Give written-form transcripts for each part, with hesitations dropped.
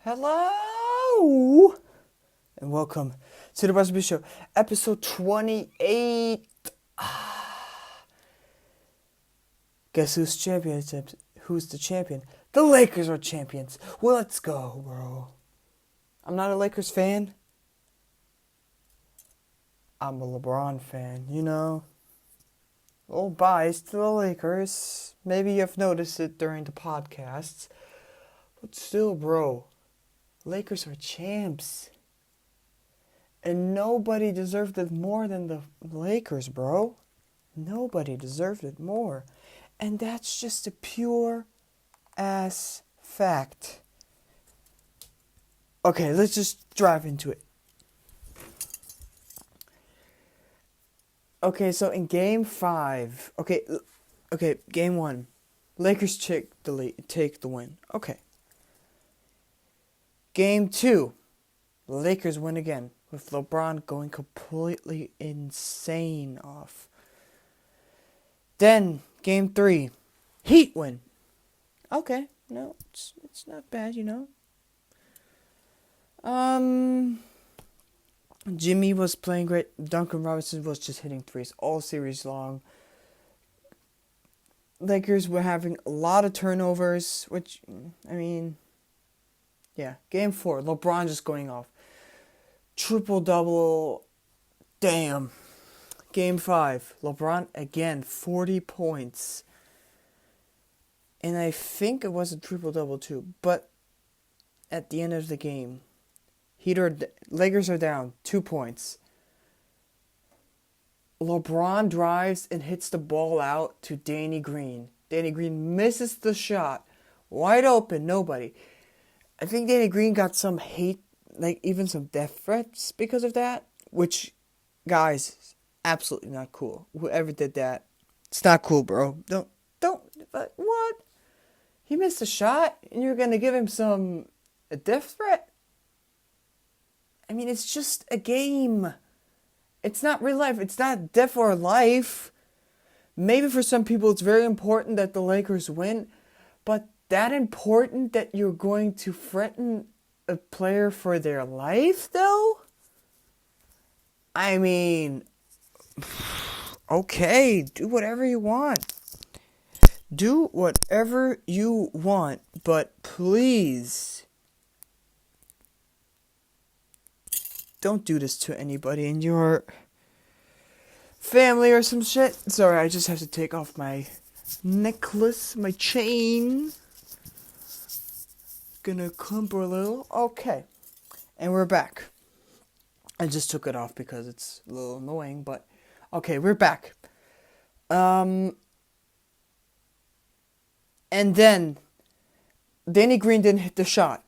Hello, and welcome to the Buzzerbeater Show, episode 28. Guess who's champion? Who's the champion? The Lakers are champions. Well, let's go, bro. I'm not a Lakers fan. I'm a LeBron fan, A little biased to the Lakers. Maybe you've noticed it during the podcasts. But still, bro. Lakers are champs. And nobody deserved it more than the Lakers, bro. Nobody deserved it more. And that's just a pure ass fact. Okay, let's just dive into it. Okay, so in game 5, game 1, Lakers take the win. Okay. Game 2, the Lakers win again, with LeBron going completely insane off. Then, game 3, Heat win. Okay, no, it's not bad, Jimmy was playing great. Duncan Robinson was just hitting threes all series long. Lakers were having a lot of turnovers, which, yeah. Game 4, LeBron just going off. Triple-double. Damn. Game 5, LeBron again, 40 points. And I think it was a triple-double too. But at the end of the game, Lakers are down 2 points. LeBron drives and hits the ball out to Danny Green. Danny Green misses the shot. Wide open, nobody. I think Danny Green got some hate, like even some death threats because of that. Which, guys, absolutely not cool. Whoever did that, it's not cool, bro. Don't, but what? He missed a shot and you're going to give him a death threat? I mean, it's just a game. It's not real life. It's not death or life. Maybe for some people it's very important that the Lakers win, but that important that you're going to threaten a player for their life, though? I mean, okay, do whatever you want. Do whatever you want, but please don't do this to anybody in your family or some shit. Sorry, I just have to take off my necklace, my chain. Gonna clump a little. Okay. And we're back. I just took it off because it's a little annoying, but okay, we're back. And then Danny Green didn't hit the shot.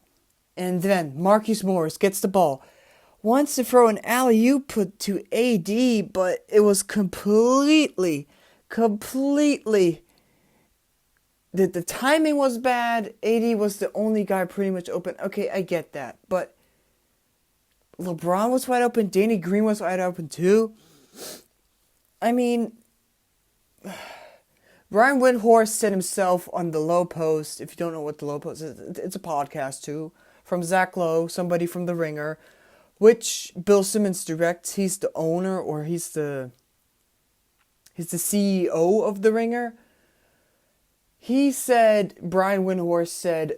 And then Markieff Morris gets the ball. Wants to throw an alley-oop to AD, but it was completely, the timing was bad. AD was the only guy pretty much open. Okay, I get that, but LeBron was wide open. Danny Green was wide open too. I mean, Brian Windhorst said himself on the Low Post. If you don't know what the Low Post is, it's a podcast too, from Zach Lowe, somebody from The Ringer, which Bill Simmons directs. He's the owner, or he's the CEO of The Ringer. He said, Brian Windhorst said,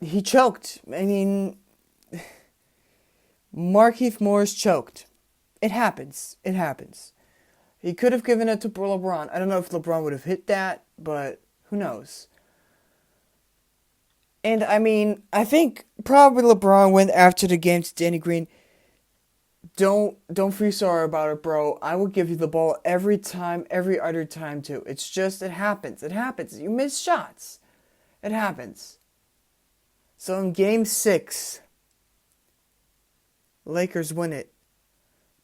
he choked. I mean, Markieff Morris choked. It happens. He could have given it to LeBron. I don't know if LeBron would have hit that, but who knows? And I mean, I think probably LeBron went after the game to Danny Green. Don't feel sorry about it, bro. I will give you the ball every other time too. It's just, it happens. You miss shots. It happens. So in game 6, Lakers win it.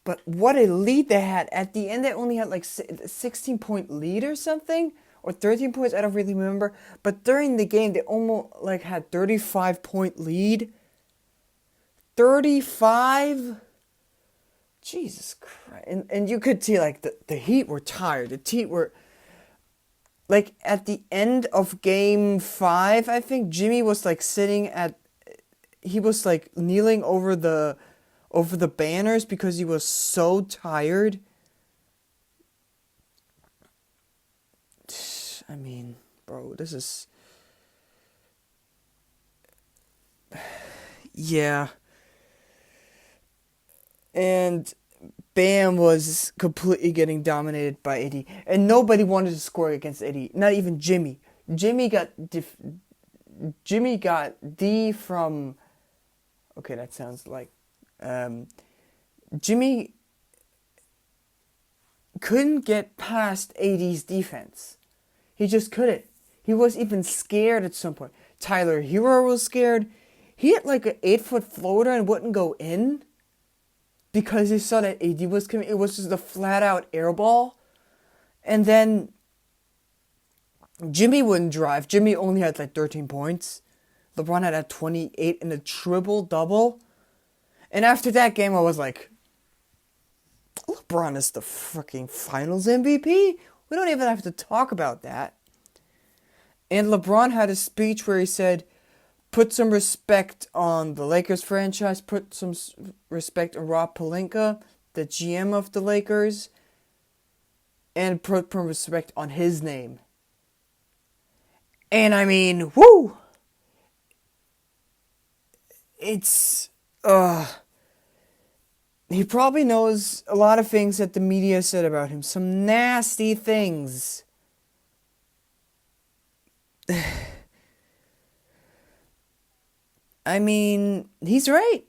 But what a lead they had. At the end, they only had like a 16-point lead or something. Or 13 points, I don't really remember. But during the game, they almost like had 35-point lead. 35? Jesus Christ. And you could see like the Heat were tired. The Heat were like at the end of game 5, I think Jimmy was like he was like kneeling over the banners because he was so tired. I mean, bro, this is, yeah. And Bam was completely getting dominated by AD, and nobody wanted to score against AD. Not even Jimmy. Jimmy got D from. Okay, that sounds like. Jimmy couldn't get past AD's defense. He just couldn't. He was even scared at some point. Tyler Hero was scared. He hit like an 8-foot floater and wouldn't go in because he saw that AD was coming. It was just a flat out air ball. And then Jimmy wouldn't drive. Jimmy only had like 13 points. LeBron had 28 in a triple double. And after that game, I was like, LeBron is the freaking finals MVP? We don't even have to talk about that. And LeBron had a speech where he said, put some respect on the Lakers franchise, put some respect on Rob Pelinka, the GM of the Lakers, and put some respect on his name. And I mean, whoo! It's, he probably knows a lot of things that the media said about him. Some nasty things. I mean, he's right.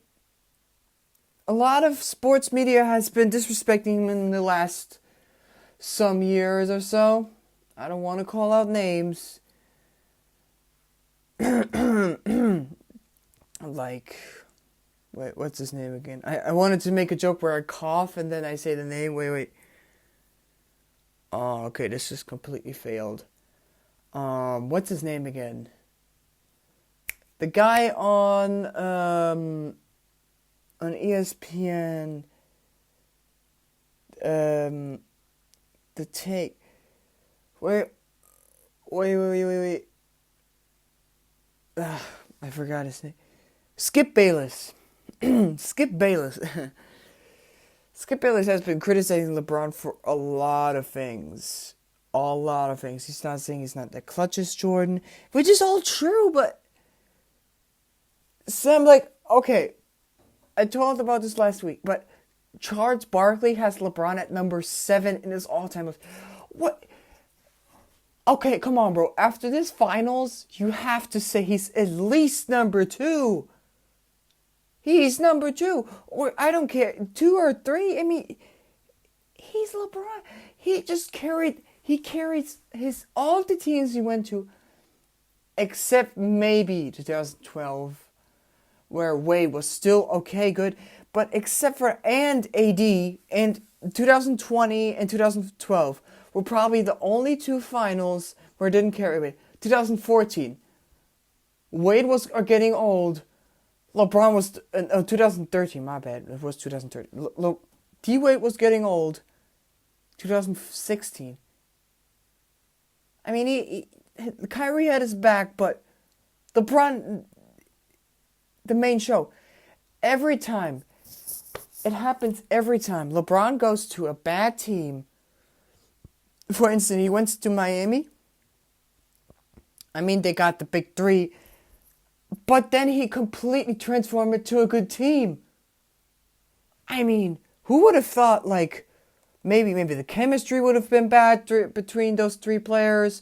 A lot of sports media has been disrespecting him in the last some years or so. I don't want to call out names. Like, wait, what's his name again? I wanted to make a joke where I cough and then I say the name. Wait. Oh, okay, this just completely failed. What's his name again? The guy on ESPN, the take. Wait. I forgot his name. Skip Bayless. Skip Bayless. Skip Bayless has been criticizing LeBron for a lot of things. A lot of things. He's not saying he's not the clutchest Jordan, which is all true, but so I'm like, okay, I talked about this last week, but Charles Barkley has LeBron at number 7 in his all-time list. What? Okay, come on, bro. After this finals, you have to say he's at least number 2. He's number 2. Or, I don't care, 2 or 3. I mean, he's LeBron. He carries all of the teams he went to, except maybe 2012, where Wade was still okay, good. But except for, and AD, and 2020 and 2012 were probably the only 2 finals where it didn't carry Wade. 2014, Wade was getting old. LeBron was, 2013, my bad, it was 2013. D-Wade was getting old. 2016. I mean, Kyrie had his back, but LeBron, the main show, every time, it happens every time. LeBron goes to a bad team. For instance, he went to Miami. I mean, they got the big 3. But then he completely transformed it to a good team. I mean, who would have thought, like, maybe the chemistry would have been bad between those 3 players.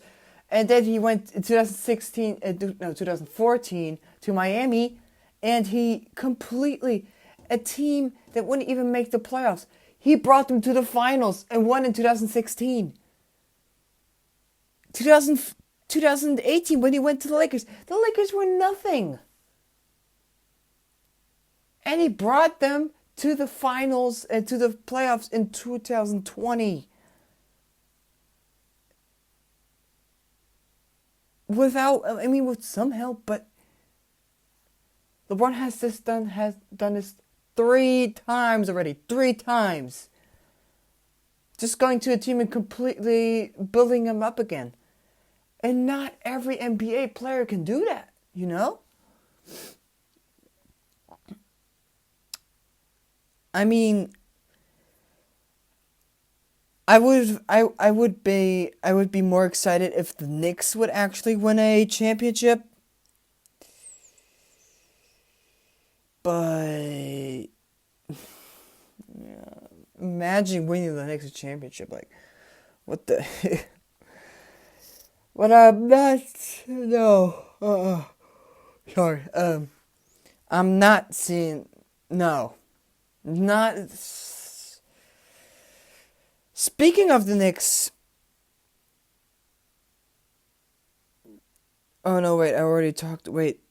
And then he went in 2014 to Miami. And he completely, a team that wouldn't even make the playoffs, he brought them to the finals and won in 2016. 2018, when he went to the Lakers were nothing. And he brought them to the finals and to the playoffs in 2020. With some help, but LeBron has done this 3 times already. 3 times. Just going to a team and completely building them up again. And not every NBA player can do that, you know? I mean, I would be more excited if the Knicks would actually win a championship. But yeah, imagine winning the Knicks a championship. Like, what the? But I'm not. No. Sorry. I'm not seeing. No. Not. Speaking of the Knicks. Oh no! Wait. I already talked. Wait.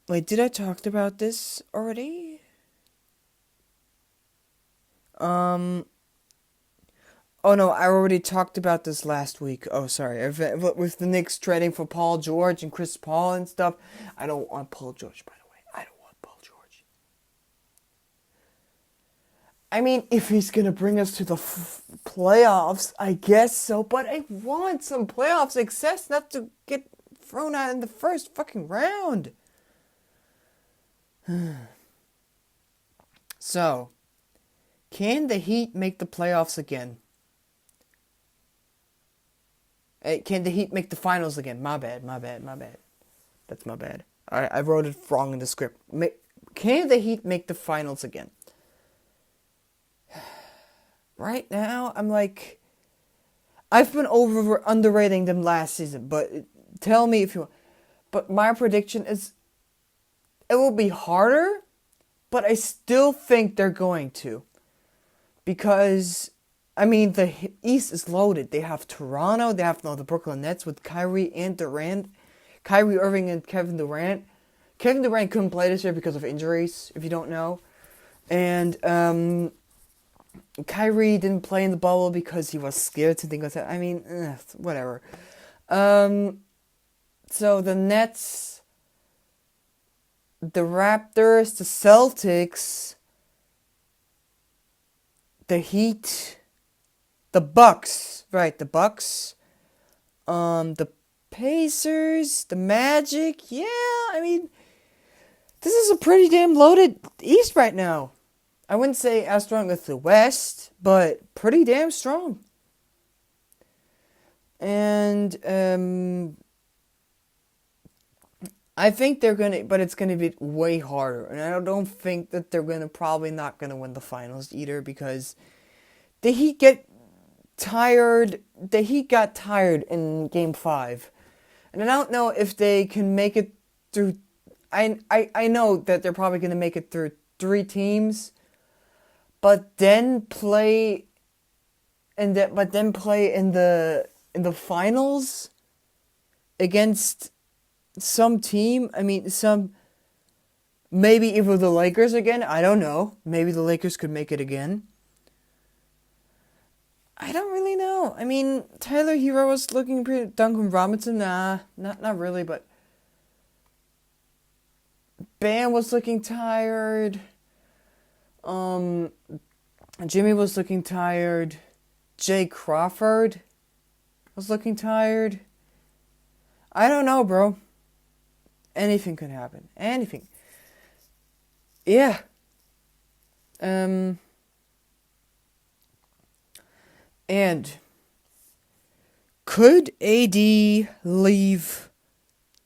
Did I talk about this already? Oh no, I already talked about this last week. Oh, sorry. With the Knicks trading for Paul George and Chris Paul and stuff. I don't want Paul George, by the way. I don't want Paul George. I mean, if he's going to bring us to the playoffs, I guess so. But I want some playoff success, not to get thrown out in the first fucking round. So, can the Heat make the playoffs again? Can the Heat make the finals again? My bad. That's my bad. I wrote it wrong in the script. Can the Heat make the finals again? Right now, I'm like... I've been underrating them last season, but tell me if you want. But my prediction is... It will be harder, but I still think they're going to. Because... I mean, the East is loaded. They have Toronto. They have the Brooklyn Nets with Kyrie and Durant. Kyrie Irving and Kevin Durant. Kevin Durant couldn't play this year because of injuries, if you don't know. And Kyrie didn't play in the bubble because he was scared to think of that. I mean, whatever. So the Nets, the Raptors, the Celtics, the Heat... The Bucks, right, the Bucks, the Pacers, the Magic, yeah, I mean, this is a pretty damn loaded East right now. I wouldn't say as strong as the West, but pretty damn strong. And, I think they're but it's gonna be way harder, and I don't think that they're probably not gonna win the finals either, because the Heat got tired in Game 5. And I don't know if they can make it through... I know that they're probably going to make it through 3 teams. But then play... in the finals against some team. I mean, maybe even the Lakers again. I don't know. Maybe the Lakers could make it again. I don't really know. I mean, Tyler Hero was looking pretty... Duncan Robinson, nah. Not really, but... Bam was looking tired. Jimmy was looking tired. Jay Crawford was looking tired. I don't know, bro. Anything could happen. Anything. Yeah. And could AD leave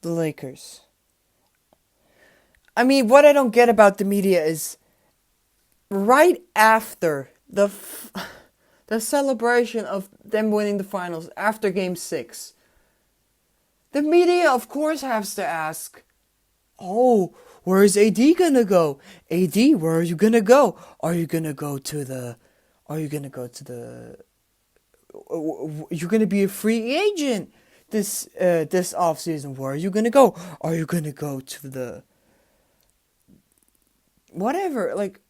the Lakers? I mean, what I don't get about the media is right after the celebration of them winning the finals after Game 6, the media, of course, has to ask, oh, where is AD gonna go? AD, where are you gonna go? Are you gonna you're gonna be a free agent this offseason. Where are you gonna go? Are you gonna go to the whatever? Like,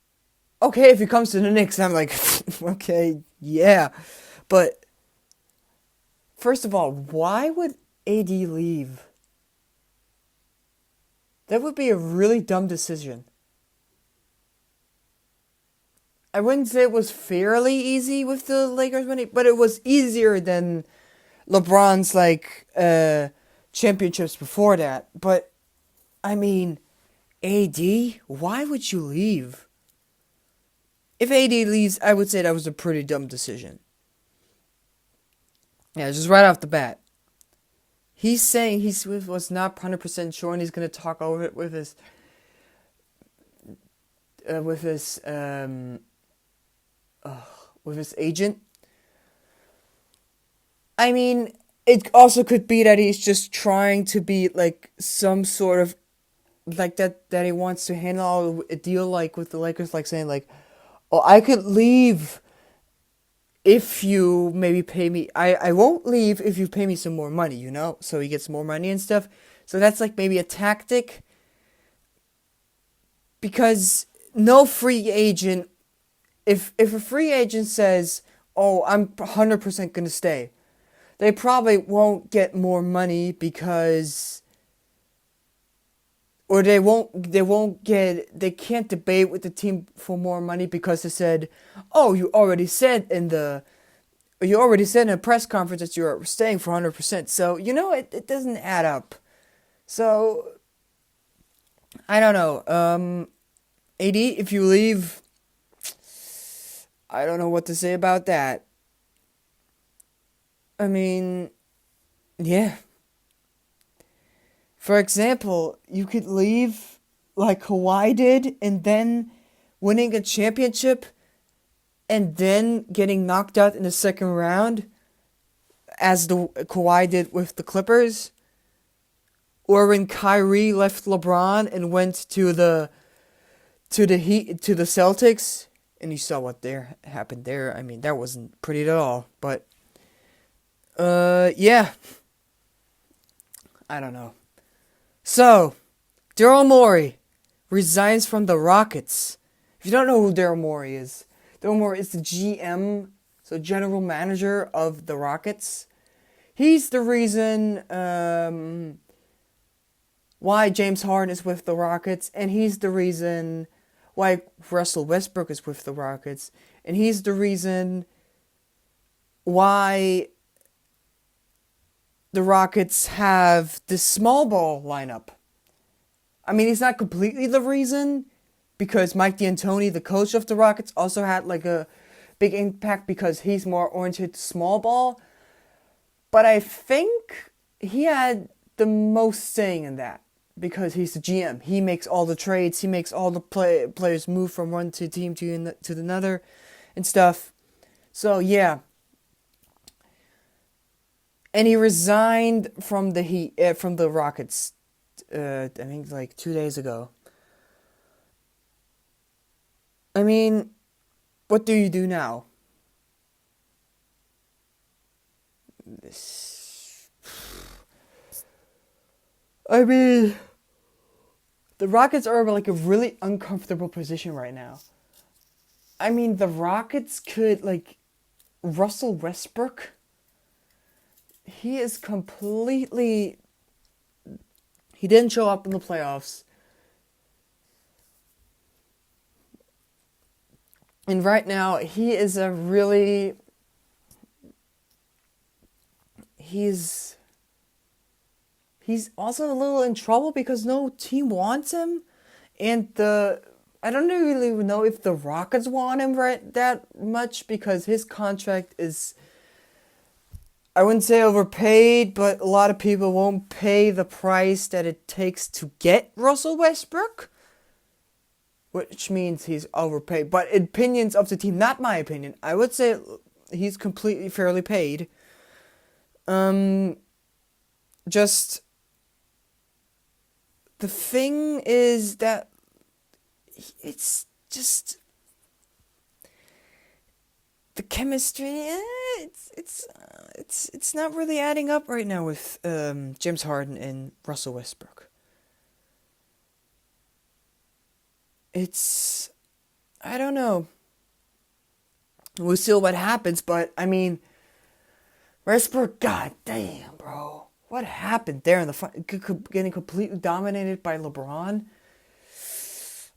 okay, if he comes to the Knicks, I'm like, okay, yeah. But first of all, why would AD leave? That would be a really dumb decision. I wouldn't say it was fairly easy with the Lakers winning, but it was easier than LeBron's like championships before that. But I mean, AD, why would you leave? If AD leaves, I would say that was a pretty dumb decision. Yeah, just right off the bat. He's saying he was not 100% sure, and he's going to talk over it with his agent. I mean, it also could be that he's just trying to be like some sort of like that he wants to handle a deal like with the Lakers, like saying like, oh, I could leave if you maybe pay me. I won't leave if you pay me some more money, so he gets more money and stuff. So that's like maybe a tactic, because no free agent, if a free agent says, oh, I'm 100% going to stay, they probably won't get more money because, or they can't debate with the team for more money because they said, oh, you already said in a press conference that you're staying for 100%. So, it doesn't add up. So, I don't know. AD, if you leave, I don't know what to say about that. I mean, yeah. For example, you could leave like Kawhi did, and then winning a championship, and then getting knocked out in the second round, as the Kawhi did with the Clippers, or when Kyrie left LeBron and went to the Celtics, and you saw what happened there. I mean, that wasn't pretty at all. But yeah, I don't know. So, Daryl Morey resigns from the Rockets. If you don't know who Daryl Morey is the GM, so general manager of the Rockets. He's the reason why James Harden is with the Rockets, and he's the reason why Russell Westbrook is with the Rockets, and he's the reason why the Rockets have this small ball lineup. I mean, he's not completely the reason, because Mike D'Antoni, the coach of the Rockets, also had like a big impact because he's more oriented to small ball. But I think he had the most saying in that, because he's the GM. He makes all the trades. He makes all the players move from one team to another and stuff. So, yeah. And he resigned from the Rockets, I think like 2 days ago. I mean, what do you do now? I mean, the Rockets are like a really uncomfortable position right now. I mean, the Rockets could, like, Russell Westbrook, he didn't show up in the playoffs. And right now, he's also a little in trouble because no team wants him. And I don't really know if the Rockets want him that much, because his contract is, I wouldn't say overpaid, but a lot of people won't pay the price that it takes to get Russell Westbrook, which means he's overpaid. But opinions of the team, not my opinion, I would say he's completely fairly paid. Just, the thing is that it's just the chemistry. It's not really adding up right now with James Harden and Russell Westbrook. I don't know. We'll see what happens, but I mean, Westbrook, god damn, bro. What happened there in the getting completely dominated by LeBron?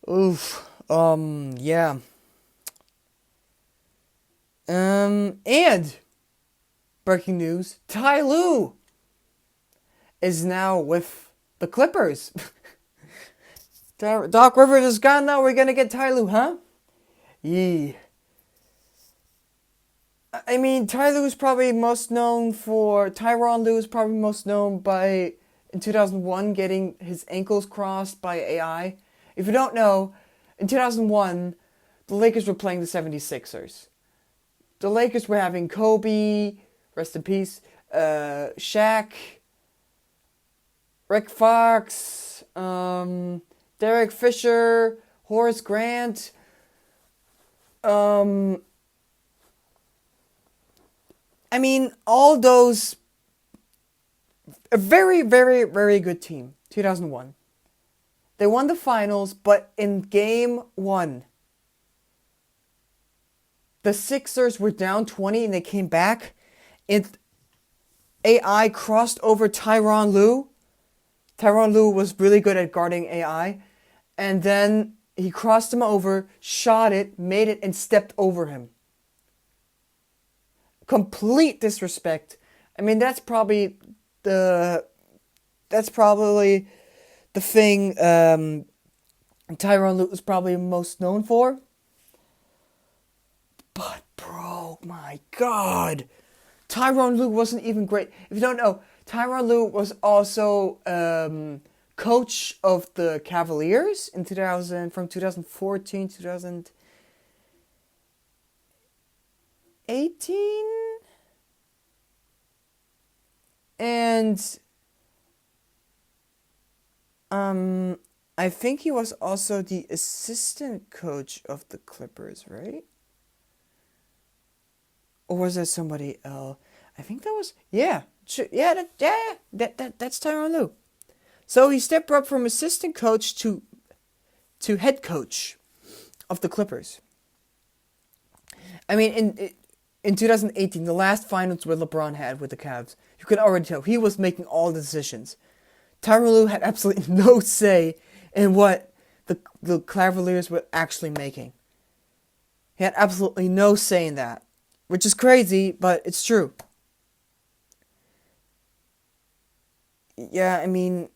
Oof. Yeah. And breaking news. Ty Lue is now with the Clippers. Doc Rivers is gone now. We're going to get Ty Lue, huh? Yee. I mean, Tyron Lue is probably most known by, in 2001, getting his ankles crossed by AI. If you don't know, in 2001, the Lakers were playing the 76ers. The Lakers were having Kobe, rest in peace, Shaq, Rick Fox, Derek Fisher, Horace Grant, I mean, all those, a very, very, very good team, 2001. They won the finals, but in game 1, the Sixers were down 20 and they came back. AI crossed over Tyronn Lue. Tyronn Lue was really good at guarding AI. And then he crossed him over, shot it, made it, and stepped over him. Complete disrespect. I mean, that's probably the thing Tyronn Lue is probably most known for. But bro, my God, Tyronn Lue wasn't even great. If you don't know, Tyronn Lue was also coach of the Cavaliers in from 2014 to 2018. And I think he was also the assistant coach of the Clippers, right? Or was that somebody else? I think that was, that's Tyronn Lue. So he stepped up from assistant coach to head coach of the Clippers. I mean, in 2018, the last finals where LeBron had with the Cavs, you could already tell he was making all the decisions. Tyronn Lue had absolutely no say in what the Cavaliers were actually making. He had absolutely no say in that, which is crazy, but it's true. Yeah, I mean,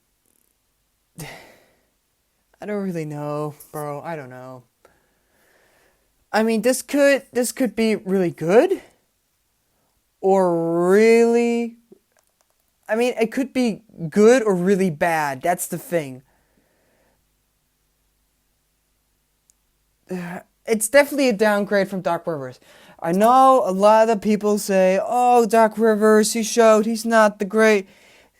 I don't really know, bro. I don't know. I mean, this could be really good, or really, I mean, it could be good or really bad. That's the thing. It's definitely a downgrade from Doc Rivers. I know a lot of people say, oh, Doc Rivers, he's not the great.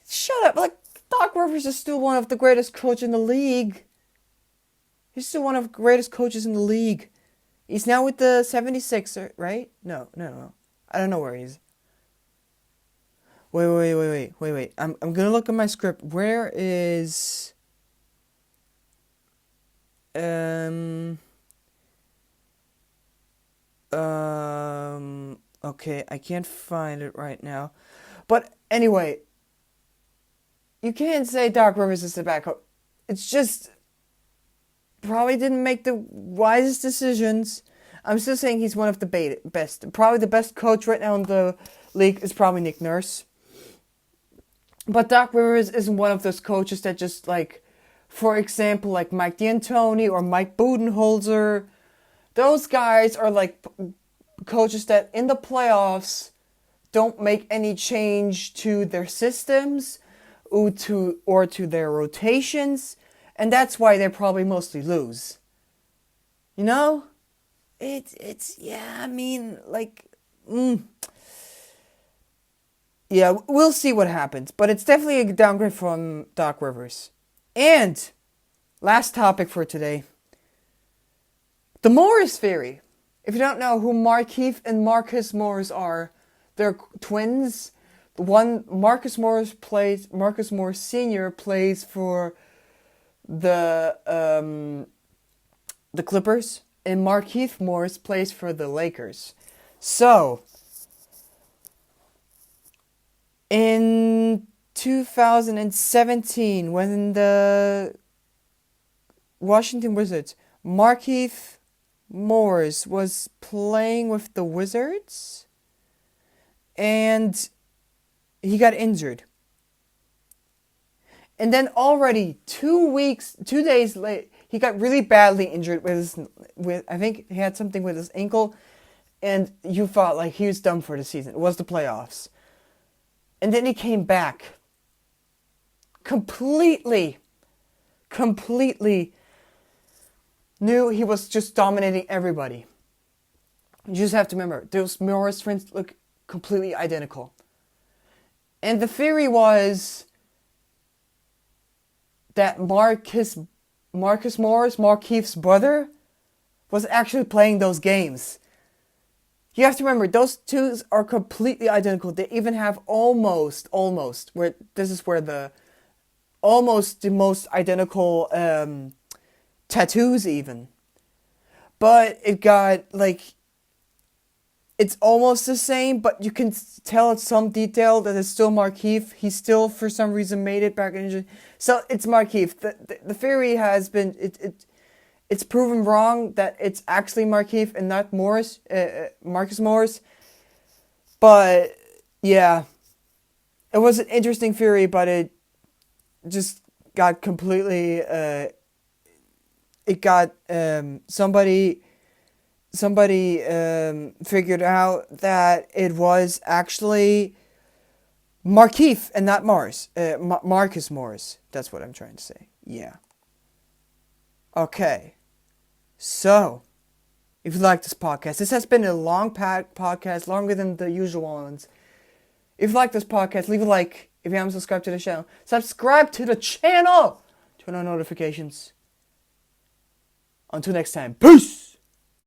Shut up. Like, Doc Rivers is still one of the greatest coaches in the league. He's still one of the greatest coaches in the league. He's now with the 76ers, right? No. I don't know where he is. Wait. I'm gonna look at my script. Where is... Okay, I can't find it right now. But anyway, you can't say Doc Rivers is a bad coach. It's just... probably didn't make the wisest decisions. I'm still saying he's one of the best. Probably the best coach right now in the league is probably Nick Nurse. But Doc Rivers isn't one of those coaches that just, like, for example, like Mike D'Antoni or Mike Budenholzer. Those guys are like coaches that in the playoffs don't make any change to their systems or to their rotations. And that's why they probably mostly lose. You know? Yeah, we'll see what happens. But it's definitely a downgrade from Doc Rivers. And, last topic for today. The Morris theory. If you don't know who Markieff and Marcus Morris are, they're twins. The one, Marcus Morris Sr. plays for the Clippers, and Markieff Morris plays for the Lakers. So, in 2017, when the Washington Wizards, Markieff Morris was playing with the Wizards, and he got injured. And then already 2 days late, he got really badly injured I think he had something with his ankle, and you thought like he was done for the season. It was the playoffs. And then he came back completely knew he was just dominating everybody. You just have to remember, those Morris twins look completely identical. And the theory was that Markieff Morris, Markieff's brother, was actually playing those games. You have to remember, those two are completely identical. They even have almost the most identical tattoos even. But it got, like, it's almost the same, but you can tell it's some detail that it's still Markieff. He still, for some reason, made it back in. So it's Markieff. The theory has been, it's proven wrong that it's actually Markieff and not Markieff Morris. But, yeah. It was an interesting theory, but it just got completely, somebody figured out that it was actually Markieff and not Morris. Markieff Morris. That's what I'm trying to say. Yeah. Okay. So, if you like this podcast, this has been a long podcast, longer than the usual ones. If you like this podcast, leave a like. If you haven't subscribed to the channel, subscribe to the channel. Turn on notifications. Until next time, peace!